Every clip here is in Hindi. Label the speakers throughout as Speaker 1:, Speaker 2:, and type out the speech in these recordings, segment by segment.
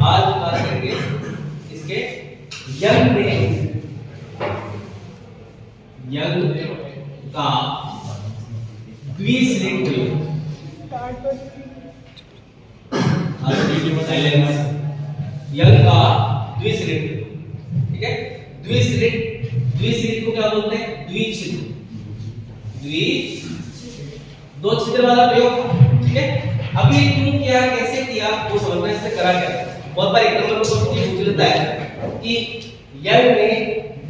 Speaker 1: आज हम बात करेंगे इसके यंग का द्विसलिट प्रयोग। यंग का द्विसलिट, ठीक है। द्विसलिट को क्या बोलते हैं? द्विछिद्र, दो छिद्र वाला प्रयोग, ठीक है। अब ये क्यों किया, कैसे किया, वो समझना, इससे करा क्या। बहुत बार एक नंबर को पूछ लेता है कि यंग ने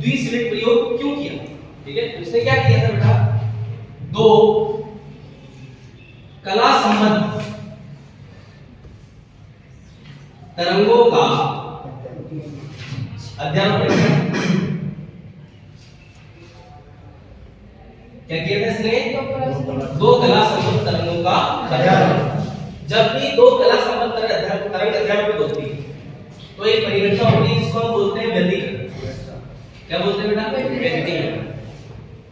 Speaker 1: द्विसलिट प्रयोग क्यों किया, ठीक है। तो उसने क्या किया था बेटा, दो कला संबद्ध तरंगों का अध्ययन किया। क्या किया था इसने? दो कला संबद्ध तरंगों का अध्ययन। जब भी दो कला संबद्ध तरंग अध्ययन होती है तो एक परिघटना होती है जिसको हम बोलते हैं व्यतिकरण। क्या बोलते हैं बेटा? व्यतिकरण।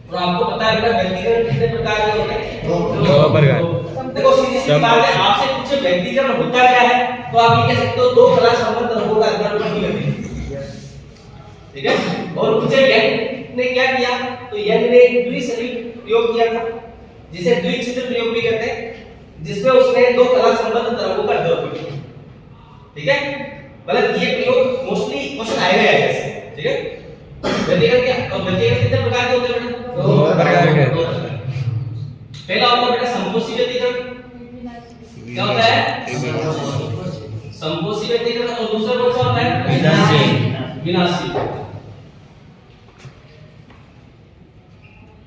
Speaker 1: और आपको पता है बेटा व्यतिकरण कितने प्रकार के होते हैं? दो प्रकार। देखो सीधी सी बात है, आपसे पूछे व्यतिकरण होता क्या है तो आप ये कह सकते हो दो कला संबद्ध तरंगों का अध्ययन करते हैं, ठीक है। और पूछे यंग ने क्या किया, तो यंग ने द्विसलिट प्रयोग किया था, जिसे द्विछिद्र प्रयोग भी कहते हैं, जिसमें उसने दो कला संबद्ध तरंगों का अध्ययन किया, ठीक है। मतलब ये प्रयोग मोस्टली क्वेश्चन आएगा ऐसे, ठीक है। व्यतिकरण क्या, और व्यतिकरण कितने प्रकार के होते हैं बेटा? दो प्रकार के। पहला होता है बेटा संपोषी व्यतिकरण। क्या होता है? संपोषी व्यतिकरण। और दूसरा कौन सा होता है? विनाशी।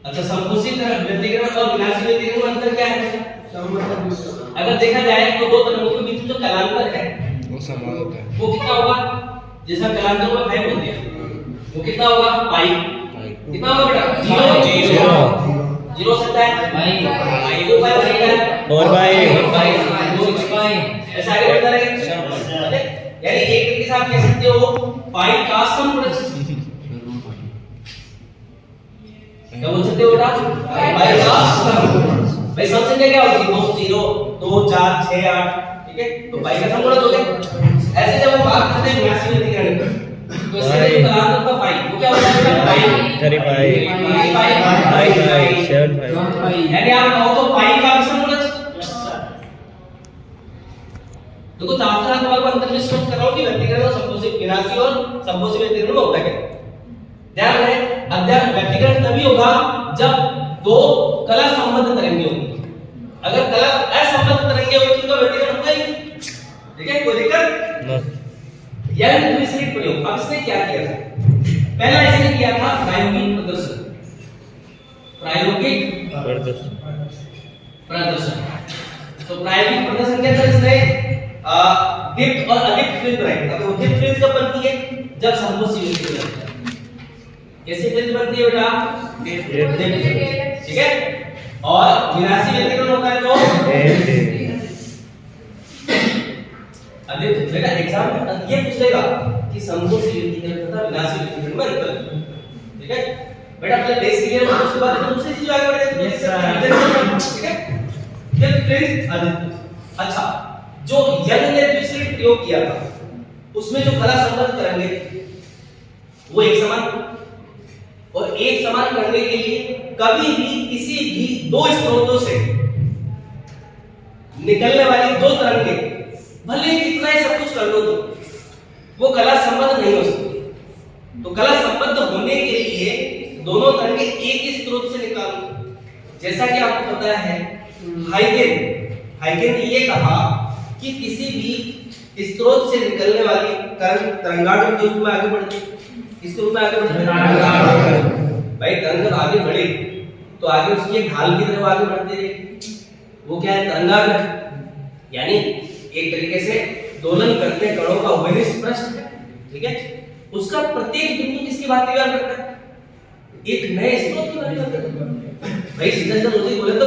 Speaker 1: अच्छा, संपोषी व्यतिकरण और विनाशी व्यतिकरण में अंतर क्या है? अगर देखा जाए तो दो तरंगों के बीच जो कलांतर है वो समान होता है। वो कितना होगा? जैसा कलांतर को 5 बोल दिया, वो कितना होगा? पाई। कितना होगा बेटा? 0 सकता है पाई, 2 पाई सकता है, और पाई 2 पाई, ऐसा आगे बढ़ता रहेगा। यानी एक तरीके से आप कह सकते हो पाई का समप्रच्छ। क्या बोल सकते हो बेटा? पाई का समप्रच्छ। भाई सम संख्या क्या होगी? 2 0 2 4 6 8, ठीक है। तो पाई का समप्रच्छ हो गया। ऐसे जब हम बात करते हैं विनाशी व्यतिकरण की तो इसमें जो कलांतर का पाई वो क्या होता है बेटा? पाई 7 पाई। यानी आप कहो तो पाई का समप्रच्छ। देखो शास्त्र तुम्हारे को अंतर में स्पष्ट कर रहा हूं कि व्यतिकरण और संपोषी, विनाशी और संपोषी व्यतिकरण में होता क्या। ध्यान रहे, अध्ययन व्यतिकरण तभी होगा जब दो कला संबद्ध तरंगें होंगी। अगर कला असंबद्ध तरंगें होगी तो व्यतिकरण होगा ही, ठीक है। कोई दिक्कत? यंग द्विसलिट प्रयोग। अब इसने क्या किया था? पहला इसने किया था प्रायोगिक प्रदर्शन। प्रायोगिक प्रदर्शन। तो प्रायोगिक प्रदर्शन के अंदर इसने दीप्त और अदीप्त फ्रिंज बनाई। अब दीप्त फ्रिंज कब बनती है? जब संपोषी व्यतिकरण बनता है। कैसे फ्रिंज बनती है बेटा? दीप्त, ठीक है। और विनाशी व्यतिकरण होता है तो अदीप्त। बेटा एग्जाम में ये पूछेगा कि संपोषी व्यतिकरण तथा विनाशी व्यतिकरण में अंतर, ठीक है। बेटा पहले बेस क्लियर हो, उसके बाद दूसरी चीज आगे बढ़ेंगे, ठीक है। फिर फ्रिंज अदीप्त। अच्छा, जो यंग ने द्विसलिट प्रयोग किया था उसमें जो कला संबद्ध तरंगे वो एक समान, और एक समान करने के लिए कभी भी किसी भी दो स्रोतों से निकलने वाली दो तरंगे भले कितना ही सब कुछ कर लो तो वो कला संबद्ध नहीं हो सकती। तो कला संबद्ध होने के लिए दोनों तरंगे एक ही स्रोत से निकालो। जैसा कि आपको पता है हाइगेन ने ये कहा कि किसी भी स्रोत से निकलने वाली तरंगाग्र के रूप में आगे बढ़ती है। किस रूप में आगे बढ़ती है? भाई तरंग जब आगे बढ़े तो आगे उसकी एक ढाल की तरफ आगे बढ़ती रहेगी। वो क्या है? तरंगाग्र। यानी एक तरीके से दोलन करते कणों का उभयनिष्ठ पृष्ठ है, ठीक है। उसका प्रत्येक बिंदु किसकी बात करता है? एक नए स्रोत की बात करता है। भाई सीधा सीधा लोजी बोले तो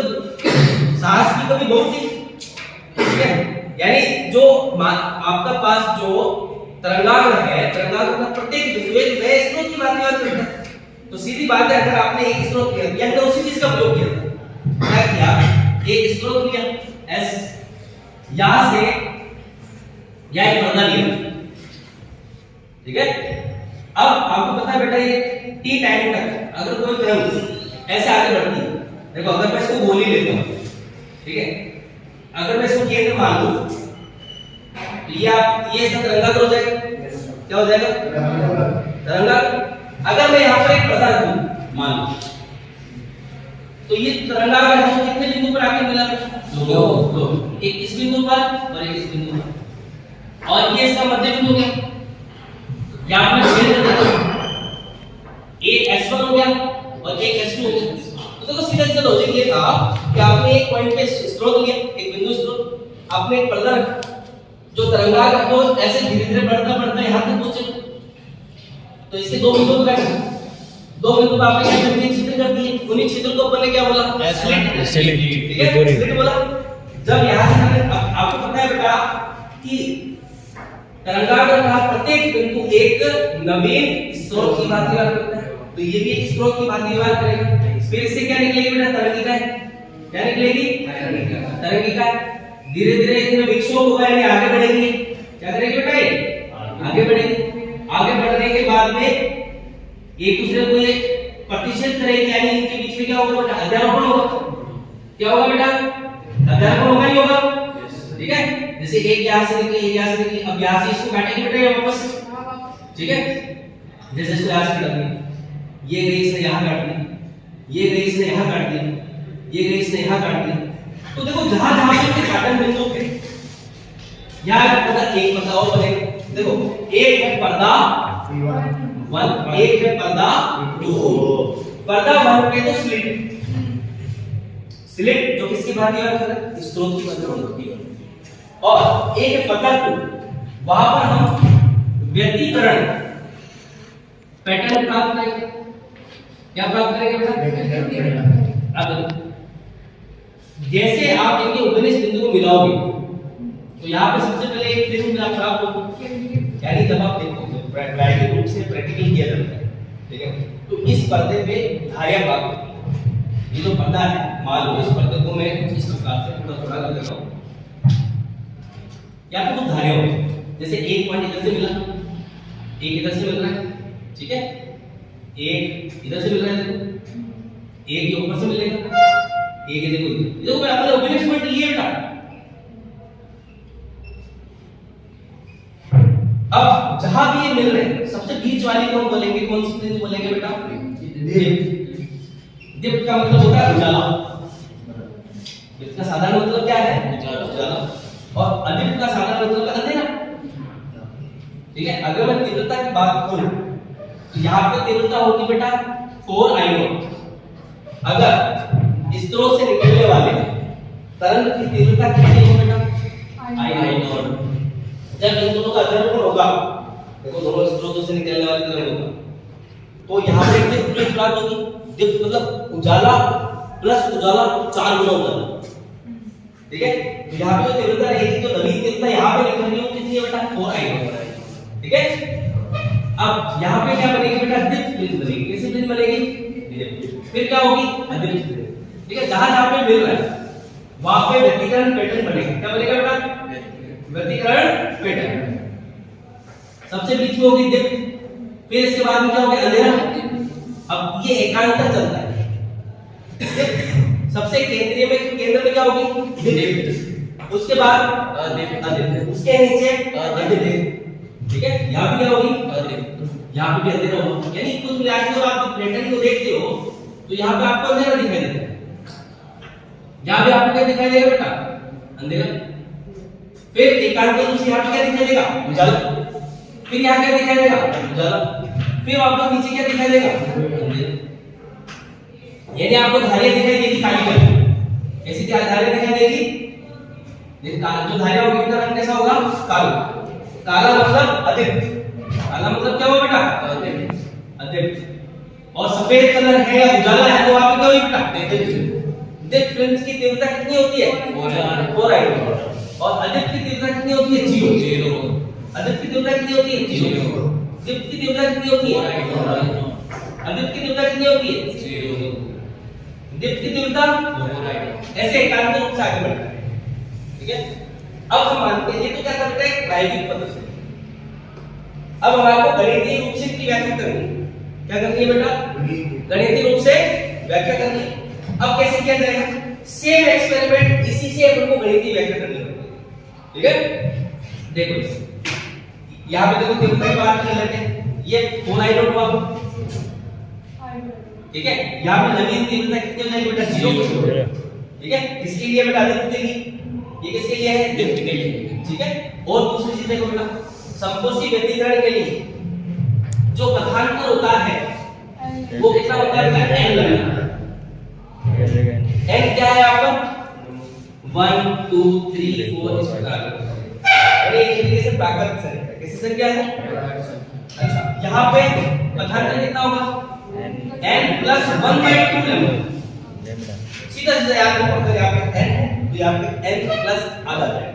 Speaker 1: साहस की कभी बहुत थी, ठीक है। यानी जो आपका पास जो तरंगाग्र है, तरंगाग्र का प्रत्येक बिंदु एक नए स्रोत की बात करता है। तो सीधी बात है, अगर आपने एक स्रोत लिया या हमने उसी चीज का प्रयोग किया था, क्या किया? एक स्रोत लिया S, यहां से या एक पर्दा लिया, ठीक है। अब आपको पता है बेटा ये t टाइम तक अगर कोई तरंग ऐसे आगे बढ़ती है, देखो अगर मैं इसको गोली लेता हूं, ठीक है, अगर मैं इसको केंद्र मान लूं तो ये इसका तरंगाकार हो जाएगा। क्या हो जाएगा? तरंगाकार। अगर मैं यहाँ पर एक पर्दा रखूं मान लो, तो ये तरंगाकार है तो कितने बिंदु पर आके मिला? दो। एक इस बिंदु पर और एक इस बिंदु पर, और ये इसका मध्य बिंदु हो गया। यहाँ पर एक S1 हो गया और एक S2 हो गया। तो देखो सीधा सीधा लॉजिक ये था कि आपने एक पॉइंट पे स्रोत लिया, एक बिंदु स्रोत, आपने एक पर्दा रखा जो तरंगाकार को ऐसे धीरे-धीरे बढ़ता बढ़ता यहाँ तक पहुंचे। तो इसके दो बिंदु पर दो बिंदु पर आपने क्या कर दिया? छिद्र कर दिए। उन्हीं छिद्र को अपन ने क्या बोला? स्लिट। ठीक है, स्लिट बोला। जब यहाँ से आपको पता है बेटा कि तरंगाकार का प्रत्येक बिंदु एक नवीन स्रोत की भांति व्यवहार करता है, तो ये भी एक स्रोत की भांति व्यवहार करेगा। फिर इससे क्या निकलेगी बेटा? तरंगिका है। क्या निकलेगी? तरंगिका। धीरे धीरे इसमें विक्षोभ होगा, यानी आगे बढ़ेगी। क्या करेगी बेटा? ये आगे बढ़ेगी। आगे बढ़ने के बाद में एक दूसरे को ये प्रतिच्छेद करेगी, यानी इनके बीच में क्या होगा बेटा? अध्यारोपण होगा। क्या होगा बेटा? अध्यारोपण होगा ही होगा। ठीक है, जैसे एक यहाँ से निकली, एक यहाँ से निकली, अब यहाँ से इसको काटेंगे बेटा ये वापस। ठीक है, जैसे इसको यहाँ से काट दिया, ये गई इसने यहाँ काट दिया, ये गई इसने यहाँ काट दिया, ये गई इसने यहाँ काट दिया। तो देखो जहां जहां पे काटन बिंदु पे यहाँ पता एक पर्दा और बनेगा। देखो एक है पर्दा 1, एक है पर्दा 2। पर्दा 1 पे तो स्लिट, स्लिट जो किसकी भांति व्यवहार कर रहा है? स्रोत की भांति होती है। और एक है पर्दा 2, वहां पर हम व्यतिकरण पैटर्न प्राप्त करेंगे। क्या प्राप्त करेंगे बेटा? अब जैसे आप इनके उपनिष बिंदु को मिलाओगे तो यहाँ पे सबसे पहले एक बिंदु मिला प्राप्त होगा, यानी जब आप देखोगे प्रायोगिक रूप से प्रैक्टिकल किया जाता है, ठीक है, तो इस पर्दे पे धारियां प्राप्त होती है। ये जो पर्दा है, मान लो इस पर्दे को मैं कुछ इस प्रकार से थोड़ा थोड़ा कर देता हूँ, यहाँ पे कुछ धारियां होती है। जैसे एक पॉइंट इधर से मिला, एक इधर से मिल रहा है, ठीक है, एक इधर से मिल रहा है, एक ये ऊपर से मिलेगा, एक ये देखो मैं अपने ओपिनियन पॉइंट लिए बेटा। अब जहां भी ये मिल रहे हैं, सबसे बीच वाली को हम बोलेंगे, कौन सी बिंदु बोलेंगे बेटा? दीप्त का मतलब होता है उजाला। दीप्त का साधारण मतलब क्या है? उजाला। और अदीप्त का साधारण मतलब अंधेरा। ठीक है, अगर मैं तीव्रता की बात करूं तो यहाँ पे तीव्रता होगी बेटा 4I0। अगर स्रोत से निकलने वाले तरंग की तीव्रता कितनी है बेटा? I0। जब इन दोनों का अध्यारोपण होगा, देखो दोनों स्रोतों से निकलने वाली तरंग होगा, तो यहाँ पे दीप्त प्राप्त होगी। दीप्त मतलब उजाला प्लस उजाला 4 गुना उजाला। ठीक है, तो यहाँ पे जो तीव्रता रहेगी, जो नवीन तीव्रता यहाँ पे निकल रही है कितनी है बेटा? 4I0। ठीक है, अब यहाँ पे क्या बनेगी बेटा? दीप्त प्लेन बनेगी। कैसी प्लेन बनेगी? फिर क्या होगी? अदीप्त प्लेन। ठीक है, जहां जहां पे मिल रहा है वहां पे व्यतिकरण पैटर्न बनेगा। क्या बनेगा बेटा? व्यतिकरण पैटर्न। सबसे बीच में होगी दीप्त, फिर इसके बाद में क्या होगा? अंधेरा। अब ये एकांतर चलता है। सबसे केंद्रीय में, केंद्र में क्या होगी? दीप्त। उसके बाद अदीप्त, उसके नीचे अदीप्त। ठीक है, यहाँ पे क्या होगी? अदीप्त। यहाँ पे भी अंधेरा होगा। यानी कुल मिलाकर जब आप पैटर्न को देखते हो तो यहाँ पे आपको अंधेरा दिखाई देता है, यहाँ पे आपको क्या दिखाई देगा बेटा? अंधेरा। फिर एकांतर रूप से यहाँ पे क्या दिखाई देगा? उजाला। फिर यहाँ क्या दिखाई देगा? उजाला। फिर वापस नीचे क्या दिखाई देगा? अंधेरा। यानी आपको धारियां दिखाई देगी काली काली। ऐसी धारियां दिखाई देगी, जो धारियां होगी उनका रंग कैसा होगा? काला। काला मतलब अदीप्त। काला मतलब क्या होगा बेटा? अदीप्त। और सफेद कलर है या उजाला है तो वहां पे क्या होगी बेटा? दीप्त प्लेन की तीव्रता कितनी होती है? 4I0। और अदीप्त की तीव्रता कितनी होती है? 0। अदीप्त की तीव्रता कितनी होती है? 0। दीप्त की तीव्रता कितनी होती है? 4I0। अदीप्त की तीव्रता कितनी होती है? 0। दीप्त की तीव्रता 4I0। ऐसे एकांतर रूप से आगे बढ़ता है। ठीक है, अब हम मानते हैं ये तो क्या करते हैं? प्रायोगिक पद्धति से। अब हमारे को गणितीय रूप से इसकी व्याख्या करनी है। क्या करनी है बेटा? गणितीय रूप से व्याख्या करनी है। अब कैसे किया जाएगा? सेम एक्सपेरिमेंट इसी से अपन को गणितीय व्याख्या करनी है। ठीक है, देखो यहाँ पे देखो तीव्रता की बात कर लेते हैं। ये 4i0 हुआ, ठीक है। यहाँ पे नवीन तीव्रता कितनी हो जाएगी बेटा? 0। ठीक है, किसके लिए बेटा? आदित्य के लिए। ये किसके लिए है? दीप्ति के लिए। ठीक है, और दूसरी चीज देखो बेटा, समकोषी व्यतिकरण के लिए जो पथांतर होता है वो कितना होता है? n लगेगा। n क्या है आपका? 1 2 3 4 इस प्रकार। अरे एक तरीके से प्राकृत संख्या है। कैसी संख्या है? अच्छा, यहाँ पे पथांतर कितना होगा? n plus 1/2 lambda. सीधा सीधा याद रखो, अगर यहाँ पे n है तो यहाँ पे n plus आधा जाएगा।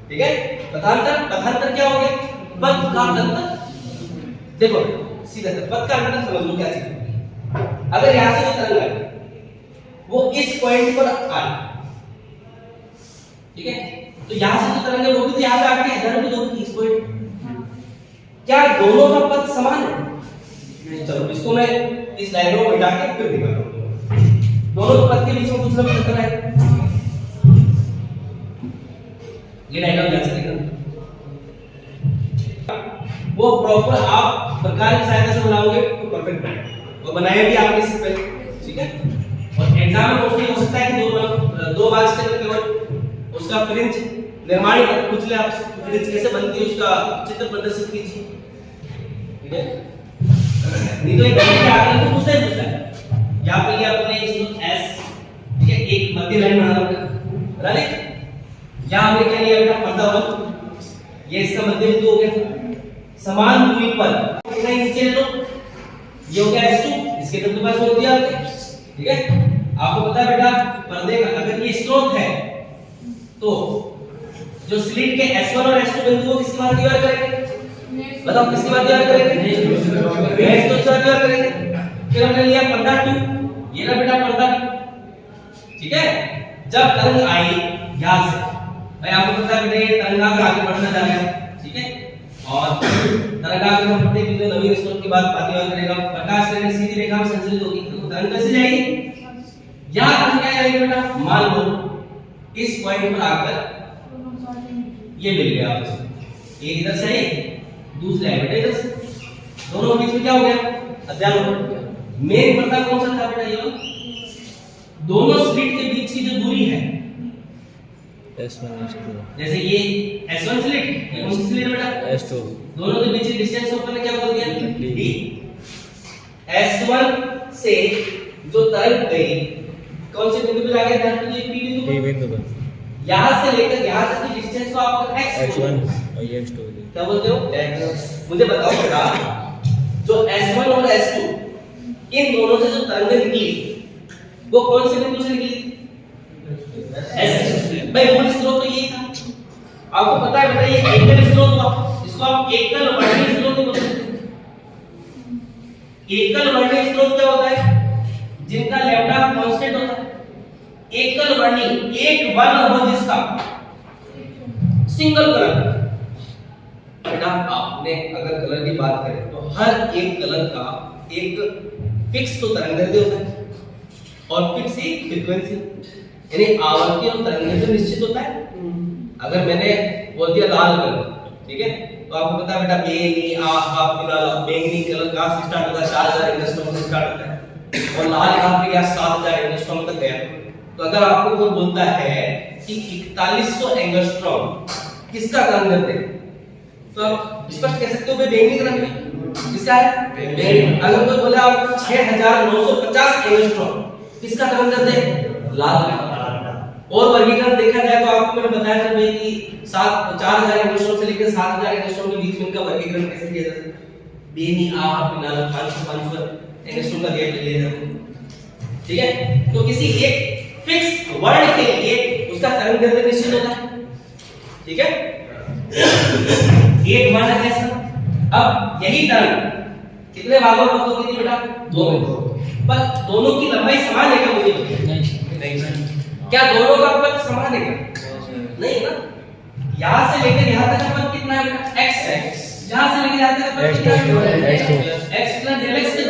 Speaker 1: ठीक है, पथांतर क्या हो गया? पथ का अंतर। देखो सीधा पथ का अंतर समझ लो क्या चीज है। अगर यहाँ से तरंग है वो इस पॉइंट पर आ, ठीक है, तो यहाँ से जो तरंग है वो भी यहाँ पे आके इधर भी होगी इस पॉइंट। क्या दोनों का पथ समान है? चलो इसको मैं इस डायग्राम में बैठा के फिर दिखाता हूं। दोनों पथ के बीच में कुछ ना कुछ अंतर है। ये डायग्राम ध्यान से देखना, वो प्रॉपर आप प्रकार की सहायता से बनाओगे तो परफेक्ट बनेगा। वो बनाया भी आपने इससे पहले। ठीक है, और एग्जाम में मोस्टली हो सकता है कि दो मार्क्स के अंदर केवल उसका फ्रिंज निर्माण पूछ ले आपसे, फ्रिंज कैसे बनती है उसका चित्र प्रदर्शित कीजिए। ठीक है, नहीं तो एक घंटे आगे तो पूछता है। यहाँ पे लिया आपने इसको एस, ठीक है, एक मध्य लाइन बना लें। यहाँ हमने क्या लिया बेटा? पर्दा 1, ये इसका मध्य बिंदु हो गया। समान दूरी पर कितना नीचे लो, ये हो गया S2, इसके तो पास हो दिया आपने। ठीक है, आपको पता है बेटा पर्दे का अगर ये स्रोत है तो जो स्लिट के S1 और S2 बिंदु को किसके बाद दीवार करेंगे? बताओ किसके बाद दीवार करेंगे? S2 के बाद दीवार करेंगे। फिर हमने लिया पर्दा 2, ये ना बेटा पर्दा। ठीक है, जब तरंग आई यहां से, भाई आपको पता है बेटा ये तरंगाग्र आगे बढ़ना जा रहा है। ठीक है, और तरंगाग्र में प्रत्येक बिंदु नवीन स्रोत के बाद बाकी करेगा। प्रकाश किरण सीधी रेखा में संचालित होगी तो तरंग कैसे जाएगी? यहां तरंग क्या जाएगी बेटा? मान लो इस पॉइंट पर आकर ये मिल गया आपस में, एक इधर से आई दूसरा है बेटा इधर से, दोनों के बीच में क्या हो गया? अध्यारोप। मेन पर्दा कौन सा था बेटा? ये दोनों स्लिट के बीच की जो दूरी है
Speaker 2: S1 S2,
Speaker 1: जैसे ये S1 स्लिट, ये कौन सी स्लिट बेटा?
Speaker 2: S2,
Speaker 1: दोनों के बीच की डिस्टेंस को अपन ने क्या बोल दिया? d। S1 से जो तरंग गई कौन से बिंदु पे जाके ध्यान दीजिए? P बिंदु पर। यहां से लेकर यहां तक की डिस्टेंस को आप x1
Speaker 2: और ये x2
Speaker 1: क्या बोलते हो? x। मुझे बताओ बेटा जो S1 और S2 इन दोनों से जो तरंग निकली वो कौन से बिंदु से निकली? S। भाई मूल स्रोत तो यही था। आपको पता है बेटा ये एकल स्रोत था, इसको आप एकल वर्णीय स्रोत भी बोलते हैं। एकल वर्णीय स्रोत क्या होता है? जिनका लैम्डा कांस्टेंट होता है। एकल वर्णीय एक वर्ण हो जिसका सिंगल कलर। बेटा आपने अगर कलर की बात करें तो हर एक कलर का एक फिक्स तो तरंगदैर्घ्य होता है और फिक्स एक फ्रीक्वेंसी, यानी आवृत्ति और तरंगदैर्घ्य निश्चित होता है। अगर मैंने बोल दिया लाल कलर, ठीक है, तो आपको पता है बेटा बैंगनी कलर कहां से स्टार्ट होता है? 4000 एंगस्ट्रॉम से स्टार्ट होता है और लाल कहां पे गया? 7000 एंगस्ट्रॉम तक गया। तो अगर आपको कोई बोलता है कि 4100 एंगस्ट्रॉम किसका तरंगदैर्घ्य है, तो आप स्पष्ट कह सकते हो भाई बैंगनी कलर में किसका है? बैंगनी। अगर कोई बोले आपको 6950 एंगस्ट्रॉम किसका तरंगदैर्घ्य है? लाल का। और वर्गीकरण देखा जाए तो आपको मैंने बताया था भाई कि 4000 एंगस्ट्रॉम से लेकर 7000 एंगस्ट्रॉम के बीच में इनका वर्गीकरण कैसे किया जाता है? बेनी आ पिनाल 500 एंगस्ट्रॉम का गैप ले लिया जाता है। ठीक है, तो किसी एक फिक्स वर्ण के लिए उसका तरंगदैर्घ्य निश्चित होता है। ठीक है, एक वर्ण है ऐसा। अब यही तरंग कितने भागों में होती थी बेटा? 2 में। पर दोनों की लंबाई समान है क्या? मुझे नहीं। क्या दोनों का पथ समान है क्या? नहीं ना। यहां से लेकर यहां तक का पथ कितना है बेटा? x है। यहां से
Speaker 2: X to
Speaker 1: x plus del x से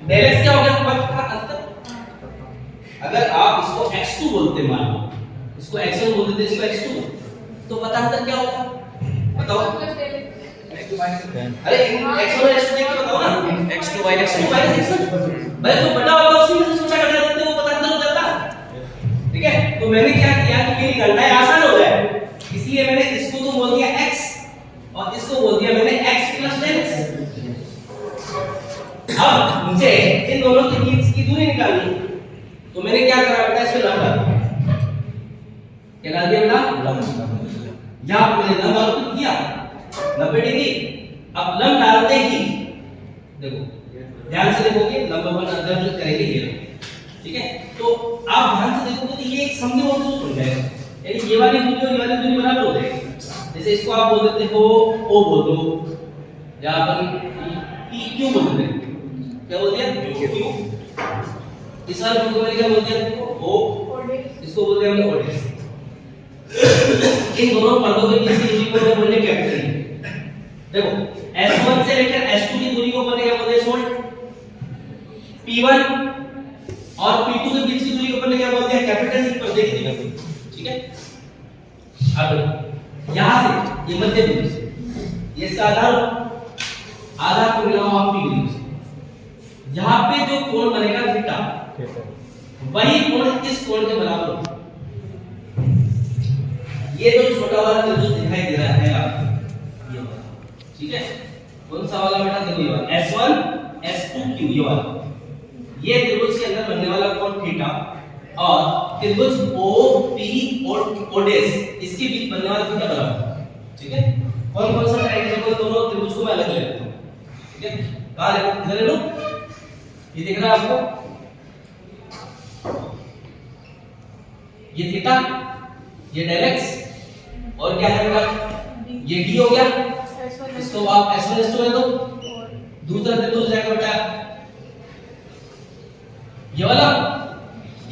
Speaker 1: डेल x क्या हो गया पद का अंतर। अगर आप इसको x2 बोलते मान लो, इसको x1 बोल देते, इसको x2, तो पता अंतर क्या होता? बताओ। अरे x1 और x2 देख के बताओ ना। x2 माइनस x1 भाई जो बड़ा होगा उसी में से छोटा घटा देते, वो पता अंतर हो जाता। ठीक है, तो मैंने क्या किया कि मेरी गणनाएं आसान हो जाए, इसलिए मैंने इसको तो बोल दिया x और इसको बोल दिया मैंने x प्लस डेल x। अब मुझे इन दोनों के बीच की दूरी निकालनी, तो मैंने क्या करा बेटा, इसमें लंब डाल, क्या डाल दिया बेटा, लंब। यहां मैंने लंब आरोपित किया 90 डिग्री। अब लंब डालते ही देखो, ध्यान से देखोगे लंब अपन अंदर जो करेंगे ये, ठीक है। तो आप ध्यान से देखोगे तो ये एक समद्विबाहु त्रिभुज बन जाएगा, यानी ये वाली दूरी और ये वाली दूरी बराबर हो जाएगी। जैसे इसको आप बोल देते हो O बोल दो, या अपन PQ बोल देते हैं, क्या बोल दिया Q। इस वाले को मैंने क्या बोल दिया O, इसको बोल दिया हमने O। इन दोनों पर्दों के बीच की दूरी को बोलते हैं कैपिटल। देखो S1 से लेकर S2 की दूरी को बोलते हैं क्या बोलते हैं सोल्ट। P1 और P2 के बीच की दूरी को बोलते हैं क्या बोलते हैं कैपिटल पर्दे की दूरी, ठीक है। अब यहां से ये मध्य बिंदु से ये इसका आधार को मिलाओ आप P बिंदु से, यहां पे जो कोण बनेगा थीटा, वही कोण इस कोण के बराबर होगा। ये जो छोटा वाला त्रिभुज दिखाई दे रहा है आपको, ये वाला, ठीक है। कौन सा वाला बेटा, देखो ये वाला S1 S2 Q, ये वाला, ये त्रिभुज के अंदर बनने वाला कोण थीटा और त्रिभुज OP और OD इसके बीच बनने वाला थीटा बराबर, ठीक है। कौन कौन सा ट्रायंगल दोनों त्रिभुज को मैं अलग ले लेता हूं, ठीक है। कहां ले, इधर ले लो, ये दिख रहा है आपको, ये थीटा, ये डेल x, और क्या है बेटा ये d हो गया, इसको आप S1 S2 ले दो। दूसरा त्रिभुज जाएगा बेटा ये वाला,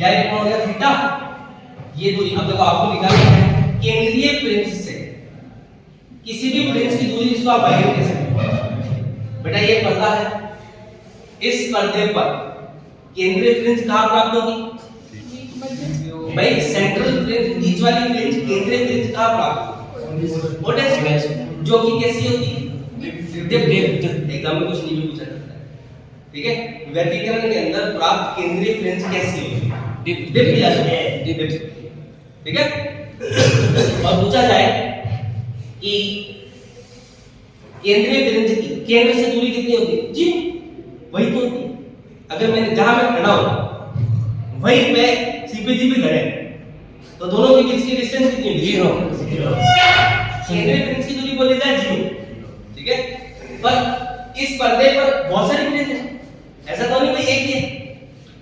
Speaker 1: या ये कौन हो गया थीटा, ये दूरी। अब देखो आपको निकालना है केंद्रीय फ्रिंज से किसी भी फ्रिंज की दूरी, जिसको आप बाहर कह सकते हो। बेटा ये पर्दा है, इस पर्दे पर केंद्रीय फ्रिंज कहां प्राप्त होगी भाई, सेंट्रल फ्रिंज, बीच वाली फ्रिंज, केंद्रीय फ्रिंज कहां प्राप्त होगी, ओडेस फ्रिंज, जो कि कैसी होती है, एग्जाम में कुछ नहीं भी पूछा जाता है, ठीक है। व्यतिकरण के अंदर प्राप्त केंद्रीय फ्रिंज कैसी होगी, डिप या डिप, ठीक है। और पूछा जाए कि केंद्रीय फ्रिंज की केंद्र से दूरी कितनी होती है, जी वही तो होती है। अगर मैंने जहां मैं खड़ा हूं वहीं पे सीपीजी भी खड़े, तो दोनों के बीच की डिस्टेंस कितनी होगी, 0। केंद्रीय फ्रिंज की दूरी बोली जाए 0, ठीक है। पर इस पर्दे पर बहुत सारी फ्रिंज है, ऐसा तो नहीं भाई एक ही है,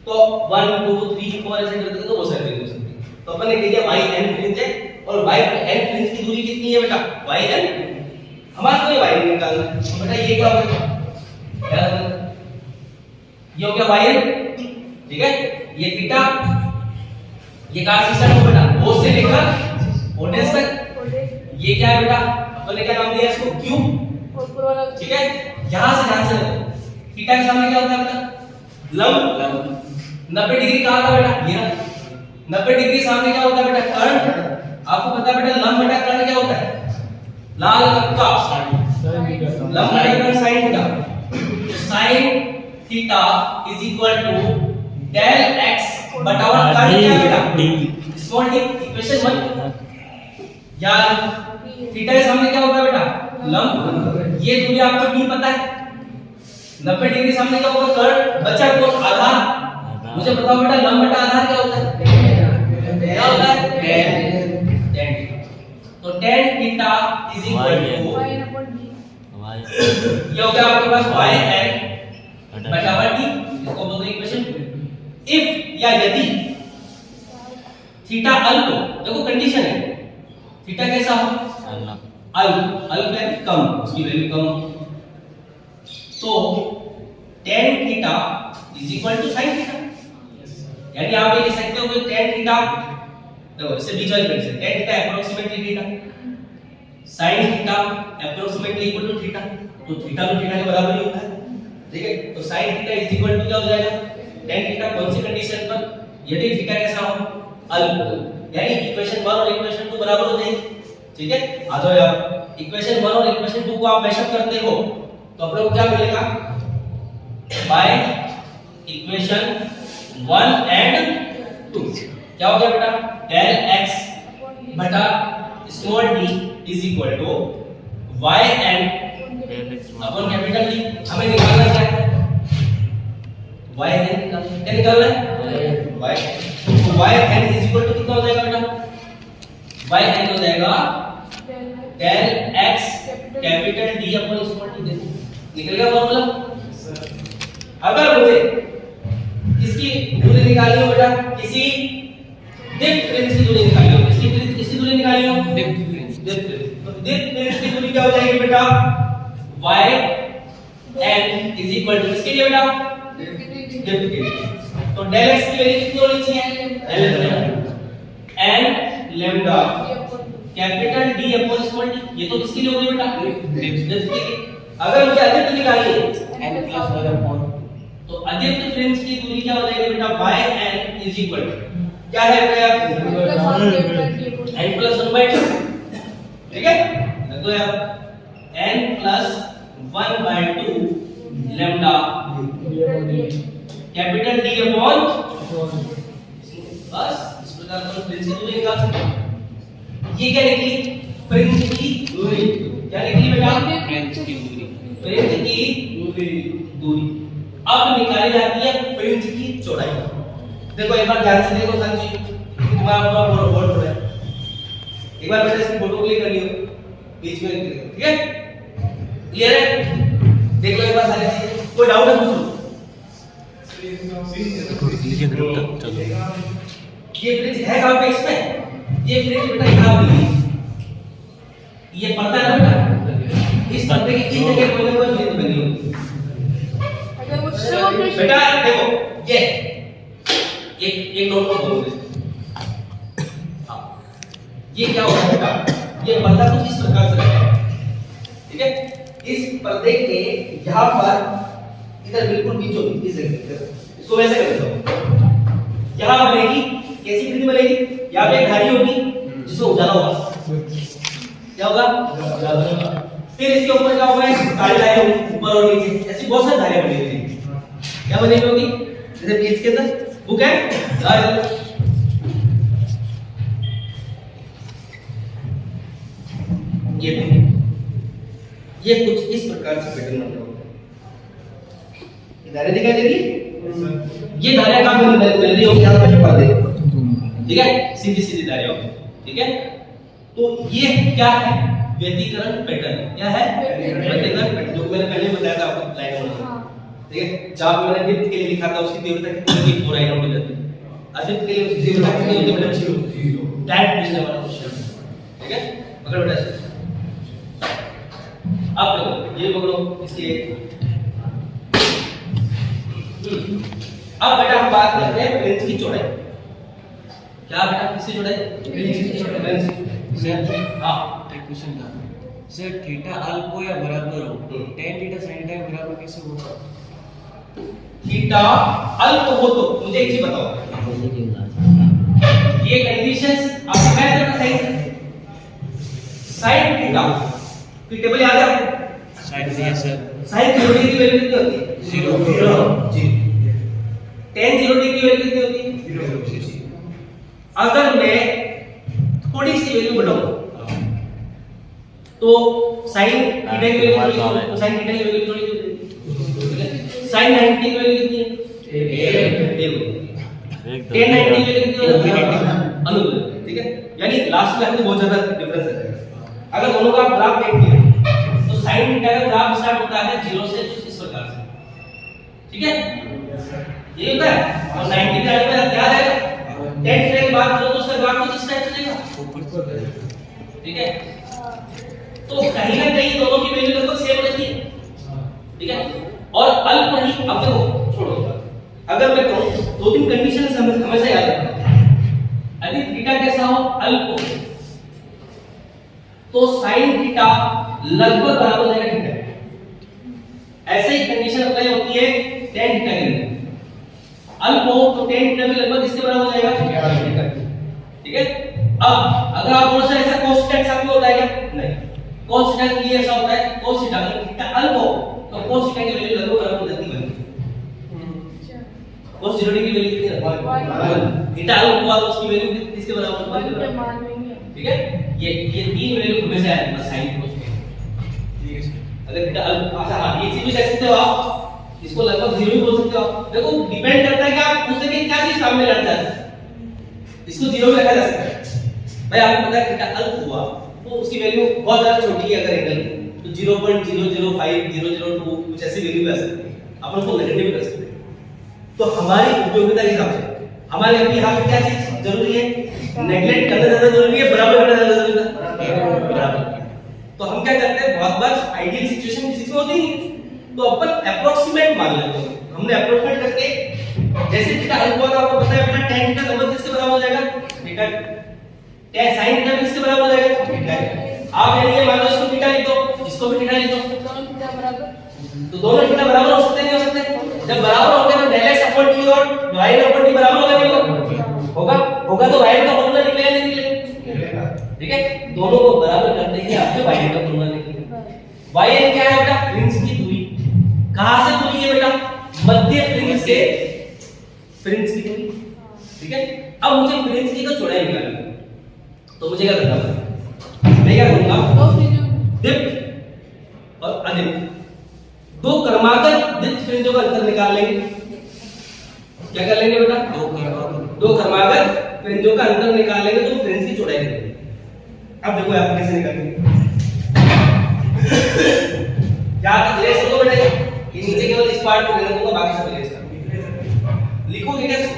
Speaker 1: तो 1 2 3 4 ऐसे करते तो बहुत सारी फ्रिंज हो सकती है। तो अपन ने कह दिया yn फ्रिंज है, और yn फ्रिंज की दूरी कितनी है बेटा, yn, हमारा तो ये yn निकालना है। तो बेटा ये क्या हो गया, ये हो गया yn, ठीक है। ये थीटा, ये कहां से स्टार्ट हो बेटा, O से लेकर ओडेस तक, ये क्या है बेटा, अपन ने क्या नाम दिया इसको Q, ठीक है। यहां से ध्यान से देखो, थीटा के सामने क्या होता है बेटा, लंब। 90 डिग्री कहां था बेटा, ये 90 डिग्री सामने क्या होता है बेटा, कर्ण। आपको पता है बेटा लंब बटा कर्ण क्या होता है, लाल कक्का, लंब बटा कर्ण sin theta. sin theta is equal to del x बटा कर्ण क्या है बेटा, स्मॉल d, इक्वेशन 1। या थीटा के सामने क्या होता है बेटा, लंब। ये दूरी आपको d पता है, 90 डिग्री सामने क्या होगा, कर्ण, बचा कौन, आधार। मुझे बताओ बेटा लंब बटा आधार क्या होता है, क्या होता है, tan। तो tan theta is equal to ये हो गया आपके पास yn बटा d, इसको बोलते हैं इक्वेशन। इफ या यदि थीटा अल्प हो, देखो कंडीशन है, थीटा कैसा हो, अल्प है कम, उसकी वैल्यू कम, तो tan theta is equal to sin theta. यानी आप ये कह सकते हो कि tan थीटा, देखो इससे बीच वाली condition tan theta approximately theta, sin theta approximately equal to theta, तो थीटा तो थीटा के बराबर ही होता है, ठीक है। तो sin theta is equal to क्या हो जाएगा, tan थीटा कौन सी कंडीशन पर, यदि थीटा कैसा हो अल्प, यानी इक्वेशन 1 और इक्वेशन 2 बराबर हो जाएंगे, ठीक है। आ जाओ यार, इक्वेशन 1 और इक्वेशन 2 को आप मैशअप करते हो तो आप लोग क्या मिलेगा, बाय इक्वेशन 1 एंड 2 क्या हो गया बेटा, डेल x बटा small d is equal to y and upon capital D। हमें निकालना क्या है, y एन निकालना, क्या निकालना है y, तो y n is equal to कितना हो जाएगा बेटा, y एन हो जाएगा del x capital D upon small d, देखो निकल गया फॉर्मूला। अगर मुझे इसकी दूरी निकालनी हो बेटा, किसी डिप फ्रिंज की दूरी निकालनी हो, किसकी दूरी निकालनी हो, डिप फ्रिंज, तो डिप फ्रिंज की दूरी क्या हो जाएगी बेटा, y n is equal to किसके लिए बेटा, डिप के लिए, तो डेल x की वैल्यू कितनी होनी चाहिए, n lambda capital D upon small d, ये तो किसके लिए हो गया बेटा, डिप के लिए। अगर मुझे अधिक निकालनी है n प्लस 1 अपॉन, तो अधिक फ्रिंज की दूरी क्या हो जाएगी बेटा, yn इज इक्वल टू क्या है बेटा, n प्लस 1/2, ठीक है। देखो यार n plus 1/2 lambda capital D upon, बस इस प्रकार हम फ्रिंज की दूरी निकाल सकते हैं। ये क्या निकली, फ्रिंज की दूरी, क्या निकली बेटा, फ्रिंज की दूरी, फ्रिंज की दूरी। अब निकाली जाती है फ्रिंज की चौड़ाई। देखो एक बार ध्यान से देखो साथी, तुम्हारा पूरा बोर्ड हो रहा है, एक बार बेटा इसकी फोटो क्लिक कर लियो बीच में, ठीक है, क्लियर है। देख लो एक बार सारे चीजें, कोई डाउट है पूछो। ये फ्रिंज है कहां पे, इसमें ये फ्रिंज बेटा यहां पे है, ये पर्दा है ना बेटा, इस पर्दे की इस जगह कोई ना कोई फ्रिंज बनी होगी बेटा। देखो ये एक नोट को बोलो, ये क्या होगा बेटा, ये पर्दा कुछ इस प्रकार से रहता है, ठीक है। इस पर्दे के यहाँ पर इधर बिल्कुल बीचों बीच इस जगह, इसको वैसे कर देता हूं, यहाँ बनेगी कैसी फ्रिंज बनेगी, यहाँ पे एक धारी होगी जिसको उजाला होगा, क्या होगा उजाला, फिर इसके ऊपर क्या होगा, काली धारी होगी ऊपर और नीचे, ऐसी बहुत सारी धारियां बनेगी, क्या बनेगी होगी, जैसे पेज के अंदर बुक है, ये कुछ इस प्रकार से पैटर्न बन रहा है, ये धारे दिखाई दे रही है, ये धारे कहां मिल रही होगी, यहां पे पर्दे, ठीक है, सीधी सीधी धारे होगी, ठीक है। तो ये क्या है, व्यतिकरण पैटर्न, क्या है व्यतिकरण पैटर्न, जो मैंने पहले बताया था आपको लाइन में, ठीक है। जहां पे मैंने दीप्त के लिए लिखा था उसकी तीव्रता कितनी थी, 4 आइनोड हो जाती है, अदित के लिए उसकी तीव्रता कितनी होती है बेटा, 0, डायरेक्ट पूछने वाला क्वेश्चन, ठीक है। पकड़ बेटा, अब देखो ये पकड़ो इसके, अब बेटा हम बात करते हैं फ्रिंज की चौड़ाई, क्या बेटा किसकी चौड़ाई, फ्रिंज की चौड़ाई। हां एक क्वेश्चन था सर, थीटा अल्प हो या बराबर हो, tan थीटा sin थीटा के बराबर कैसे होगा, थीटा अल्प हो तो मुझे एक चीज बताओ, ये कंडीशंस आपको मैं देना चाहिए, sin थीटा की टेबल याद है आपको, sin सर, sin 0 डिग्री की वैल्यू कितनी होती है, 0 जी, tan 0 डिग्री की वैल्यू कितनी होती है 0 जी। अगर मैं थोड़ी सी वैल्यू बढ़ाऊं तो sin थीटा की वैल्यू, तो sin थीटा की वैल्यू थोड़ी होती है, sin 90 की वैल्यू कितनी है 1, tan 90 की वैल्यू कितनी है अनुपात, ठीक है। यानी लास्ट में बहुत ज्यादा डिफरेंस है। अगर दोनों का ग्राफ देख लिया तो sin थीटा का ग्राफ स्टार्ट होता है 0 से इस प्रकार से, ठीक है, ये होता है, और 90 का क्या आएगा, tan थीटा की बात करो तो उसका ग्राफ कुछ इस टाइप से जाएगा, ठीक है। तो कहीं ना कहीं दोनों की वैल्यू लगभग सेम रहती है, ठीक है। और अल्प नहीं, अब देखो छोड़ो, अगर मैं कहूं 2-3 कंडीशन हमेशा याद रखना, यदि थीटा कैसा हो अल्प हो तो sin लगभग बराबर हो जाएगा थीटा। ऐसे ही कंडीशन अप्लाई होती है tan थीटा के लिए। अल्फ हो तो tan थीटा भी लगभग इसके बराबर हो जाएगा, ठीक है। अब अगर आप बोलो सर ऐसा cos थीटा के साथ में होता है क्या? नहीं, cos थीटा के लिए ऐसा होता है cos थीटा अगर थीटा अल्फ हो तो cos थीटा की वैल्यू लगभग बराबर हो जाती है। cos 0 की वैल्यू कितनी है? थीटा अल्फ हुआ तो उसकी वैल्यू किसके बराबर होगी? ठीक है, ये तीन वैल्यू हमेशा है बस साइन cos के। ठीक है, अगर थीटा अल्फ अच्छा हां ये चीज भी कह सकते हो आप, इसको लगभग 0 भी बोल सकते हो आप। देखो डिपेंड करता है कि आप उससे क्या चीज काम में लाना चाहते हैं। इसको 0 भी रखा जा सकता है। भाई आपको पता है थीटा अल्फ हुआ तो उसकी वैल्यू बहुत ज्यादा छोटी है अगर एंगल की, तो 0.005 002 कुछ ऐसी वैल्यू आ सकती है, अपन उसको नेगेटिव कर सकते हैं। तो हमारी उपयोगिता के हिसाब से हमारे लिए यहाँ पे क्या चीज जरूरी है? नेगलेक्ट करना ज्यादा जरूरी है, बराबर करना ज्यादा जरूरी है? बराबर। तो हम क्या करते हैं, बहुत बार आइडियल सिचुएशन किसी में होती नहीं, तो अपन अप्रोक्सीमेट मान लेते हैं। हमने अप्रोक्सीमेट करके जैसे थीटा अल्फ हुआ आपको पता है बेटा tan थीटा लगभग किसके बराबर हो जाएगा? थीटा tan sin थीटा भी किसके बराबर हो जाएगा? थीटा। आप यानी मान लो इसको थीटा लिख दो, इसको भी थीटा लिख दो, दोनों थीटा बराबर, तो दोनों थीटा बराबर हो सकते नहीं हो सकते? जब बराबर होंगे तो del x upon t और y upon t बराबर होगा नहीं होगा? होगा तो y का फॉर्मूला निकलेगा नहीं निकलेगा? ठीक है, दोनों को बराबर करते ही आपको y का फॉर्मूला निकलेगा। y क्या है बेटा? फ्रिंज की दूरी। कहां से दूरी है बेटा? मध्य फ्रिंज से फ्रिंज की दूरी। ठीक है, अब मुझे फ्रिंज की तो चौड़ाई निकालनी है, तो मुझे क्या करना है? मैं क्या करूंगा? दीप्त और अदीप्त दो क्रमागत दीप्त फ्रिंजों का अंतर निकाल लेंगे। क्या कर लेंगे बेटा? दो क्रमागत फ्रिंजों का अंतर निकाल लेंगे तो फ्रिंज की चौड़ाई निकलेगी। अब देखो आप कैसे निकालेंगे। क्या इरेज करो बेटा, ये नीचे केवल इस पार्ट को रहने दूंगा, बाकी सब इरेज कर लिखोगे कैसे?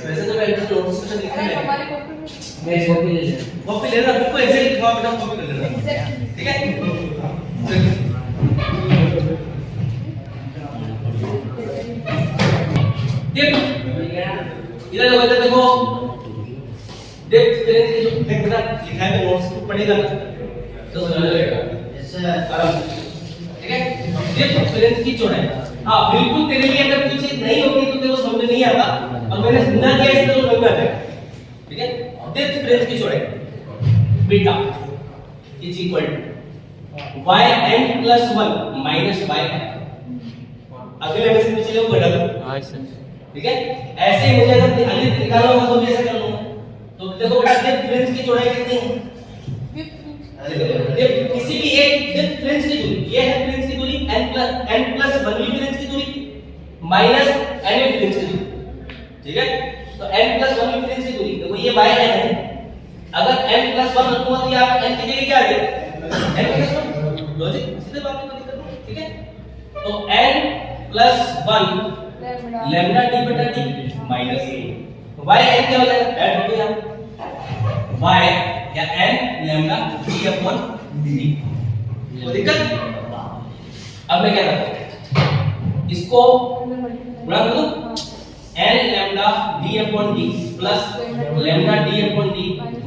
Speaker 1: वैसे तो मैं इंटर नोट्स में लिखा है, मैं कॉपी ले लेना, कॉपी लेना, बिल्कुल एग्जैक्ट लिखवा बेटा, कॉपी कर लेना। ठीक है, इधर देखो डेप्थ फ्रिंज की जो बेटा लिखा है नोट्स को पढ़ेगा ना तो समझ लेगा ऐसा। ठीक है, डेप्थ फ्रिंज की चौड़ाई। हां बिल्कुल तेरे लिए अगर कोई चीज नहीं होती तो तेरे को समझ नहीं आता, और मैंने समझा दिया इसलिए तो समझ में आ जाएगा। ठीक है, डेप्थ फ्रिंज की चौड़ाई beta is equal to yn + 1 minus yn। अगले में से चले बढ़ा दो। हां सर। ठीक है, ऐसे ही मुझे अगर अधिक निकालना होगा तो भी ऐसे कर लूंगा। तो देखो बेटा डेप्थ फ्रिंज की चौड़ाई कितनी है? डेप्थ किसी भी एक डेप्थ फ्रिंज की दूरी, ये है फ्रिंज की दूरी n+1वीं फ्रिंज की दूरी माइनस nवीं फ्रिंज की दूरी। ठीक है, तो n+1वीं फ्रिंज की दूरी देखो ये yn है। अगर n+1 रखूंगा तो यहाँ n की जगह क्या आ जाएगा? n+1 लॉजिक सीधे बात में दिक्कत नहीं। ठीक है, तो n+1 लैम्डा d बटा d माइनस y n क्या हो जाएगा? ऐड हो गया y या n lambda d upon d। कोई दिक्कत? अब मैं क्या करता हूं, इसको गुणा कर दूं n lambda d upon d plus lambda d upon d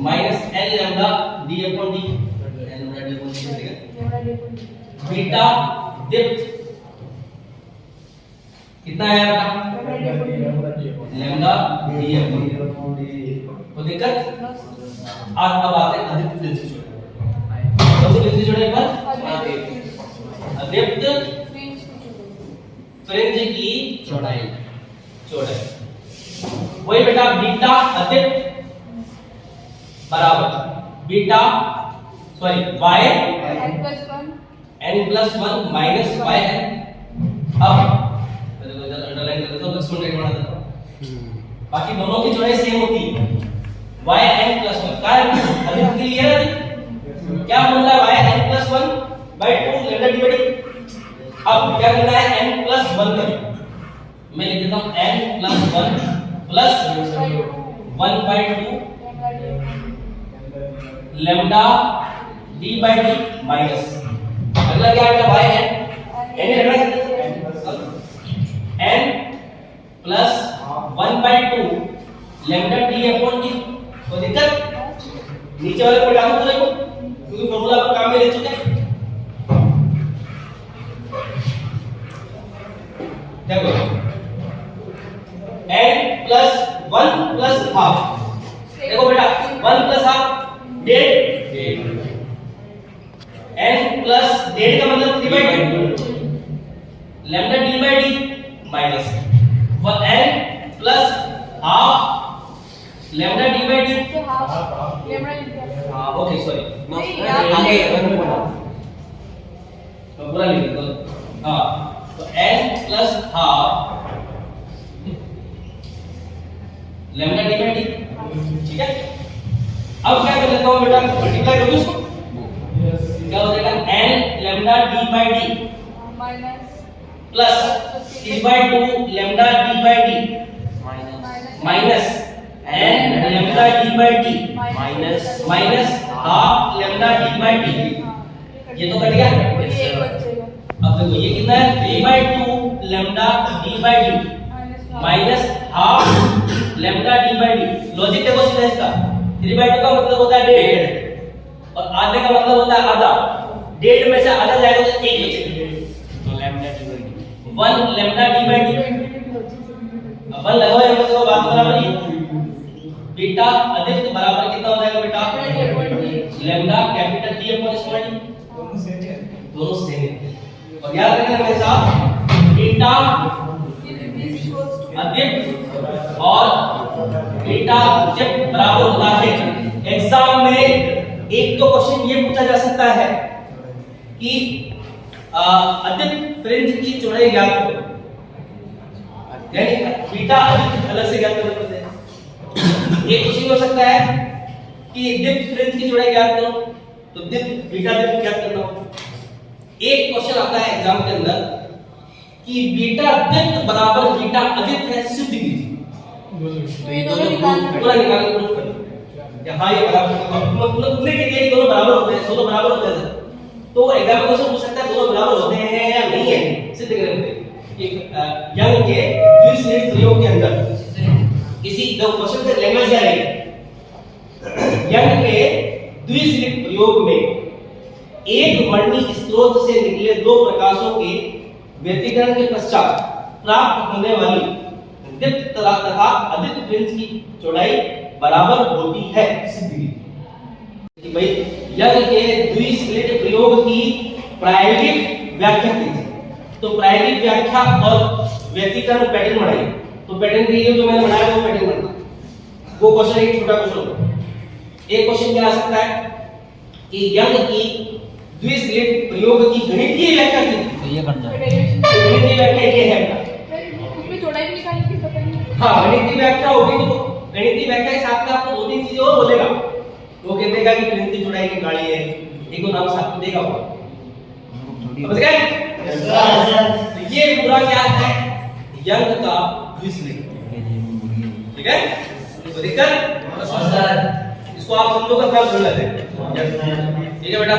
Speaker 1: minus n lambda d upon d, n lambda d upon d देगा बीटा डेप्थ कितना आया बेटा? Lambda d upon d। कोई दिक्कत? अब आते हैं अधिक फ्रिंज की चौड़ाई। कौन सी फ्रिंज की चौड़ाई पर? अधिक फ्रिंज की चौड़ाई। वही बेटा बीटा अधिक बराबर beta sorry y n+1 minus yn। अब इधर अंडरलाइन कर देता हूं, प्लस 1 बना देता हूं। बाकी दोनों की चौड़ाई सेम होती है yn+1 क्या है? अधिक क्लियर है? क्या बोल रहा है? yn+1/2 लैम्डा d बटी। अब क्या करना है? n+1 का मैं लिख देता हूं n+1 plus 1/2 lambda d/d minus अगला क्या आएगा? yn n रखना n plus 1/2 lambda d upon d। कोई दिक्कत? नीचे वाले को मिटा दो पूरे को, क्योंकि फॉर्मूला अपन काम में ले चुके हैं। देखो n प्लस 1 प्लस हाफ, देखो बेटा 1 प्लस हाफ डेढ़, n प्लस डेढ़ का मतलब 3/2 lambda d by d minus n plus half lambda d by d,
Speaker 3: तो हाफ लेमड़ा लिख दिया।
Speaker 1: हाँ ओके सॉरी
Speaker 3: आगे
Speaker 1: तो पूरा लिख दो। हाँ तो n plus half lambda d by d, ठीक है। अब क्या कर लेता हूँ बेटा, मल्टीप्लाई कर दूँ इसको, क्या हो जाएगा n lambda d by d
Speaker 3: minus
Speaker 1: plus 3/2 lambda d by d minus n lambda d by d minus half lambda d by d, ये तो कट गया।
Speaker 3: ये एक बचेगा
Speaker 1: अब देखो ये कितना है 3/2 lambda d by d minus half lambda d by d। Logic देखो सीधा इसका, 3/2 का मतलब होता है डेढ़ और आधे का मतलब होता है आधा, डेढ़ में से आधा जाएगा तो एक बचेगा,
Speaker 2: तो lambda d by d
Speaker 1: 1 lambda d by d। अब 1 लगाओ यहाँ पे, बात बराबर ही बीटा अधिक बराबर कितना हो जाएगा बेटा, lambda capital D upon small d, दोनों सेम है। और याद रखना मेरे साथ बीटा अधिक और बीटा जब बराबर होता है, एग्जाम में एक तो क्वेश्चन ये पूछा जा सकता है कि अधिक फ्रिंज की चौड़ाई ज्ञात करो, यानी बीटा अधिक अलग से ज्ञात करना पड़ता है। एक क्वेश्चन हो सकता है कि डिप फ्रिंज की चौड़ाई ज्ञात करो, तो डिप बीटा डिप ज्ञात करना हो। एक क्वेश्चन आता है एग्जाम के अंदर कि बीटा डिप बराबर बीटा अधिक है सिद्ध कीजिए,
Speaker 3: तो ये दोनों निकालना
Speaker 1: पूरा निकाल के प्रूफ कर या हाँ ये बराबर, तुमने के लिए दोनों बराबर होते हैं, दोनों बराबर होते हैं, तो एग्जाम में क्वेश्चन पूछ सकता है दोनों बराबर होते हैं या नहीं है, सिद्ध करेंगे। यंग के द्विसलिट प्रयोग के अंदर किसी दो क्वेश्चन का लैंग्वेज क्या है, यंग के द्विसलिट प्रयोग में एक वर्णी स्रोत से निकले दो प्रकाशों के व्यतिकरण के पश्चात प्राप्त होने वाली दीप्त तथा अदित फ्रिंज की चौड़ाई बराबर होती है, सिद्ध की भाई यंग के द्विसलिट प्रयोग की प्रायोगिक व्याख्या कीजिए। तो प्रायोगिक व्याख्या और व्यतिकरण पैटर्न बनाइए, तो पैटर्न के लिए जो मैंने बनाया वो पैटर्न बनता, वो क्वेश्चन एक छोटा क्वेश्चन होगा। एक क्वेश्चन क्या आ सकता है कि यंग की द्विसलिट प्रयोग की गणितीय व्याख्या कीजिए,
Speaker 2: तो ये करना है।
Speaker 1: गणितीय व्याख्या ये है,
Speaker 3: उसमें चौड़ाई भी निकालने की पता नहीं।
Speaker 1: हाँ गणितीय व्याख्या होगी तो गणितीय व्याख्या के साथ में आपको दो तीन चीजें और बोलेगा, वो कह देगा कि फ्रिंज की चौड़ाई निकाली है, एक दो नाम साथ में देगा वो, समझ गए? तो ये पूरा क्या है, यंग का द्विसलिट, ठीक है। तो दिक्कत इसको आप समझोगे, क्या बोल रहे थे, ठीक है बेटा।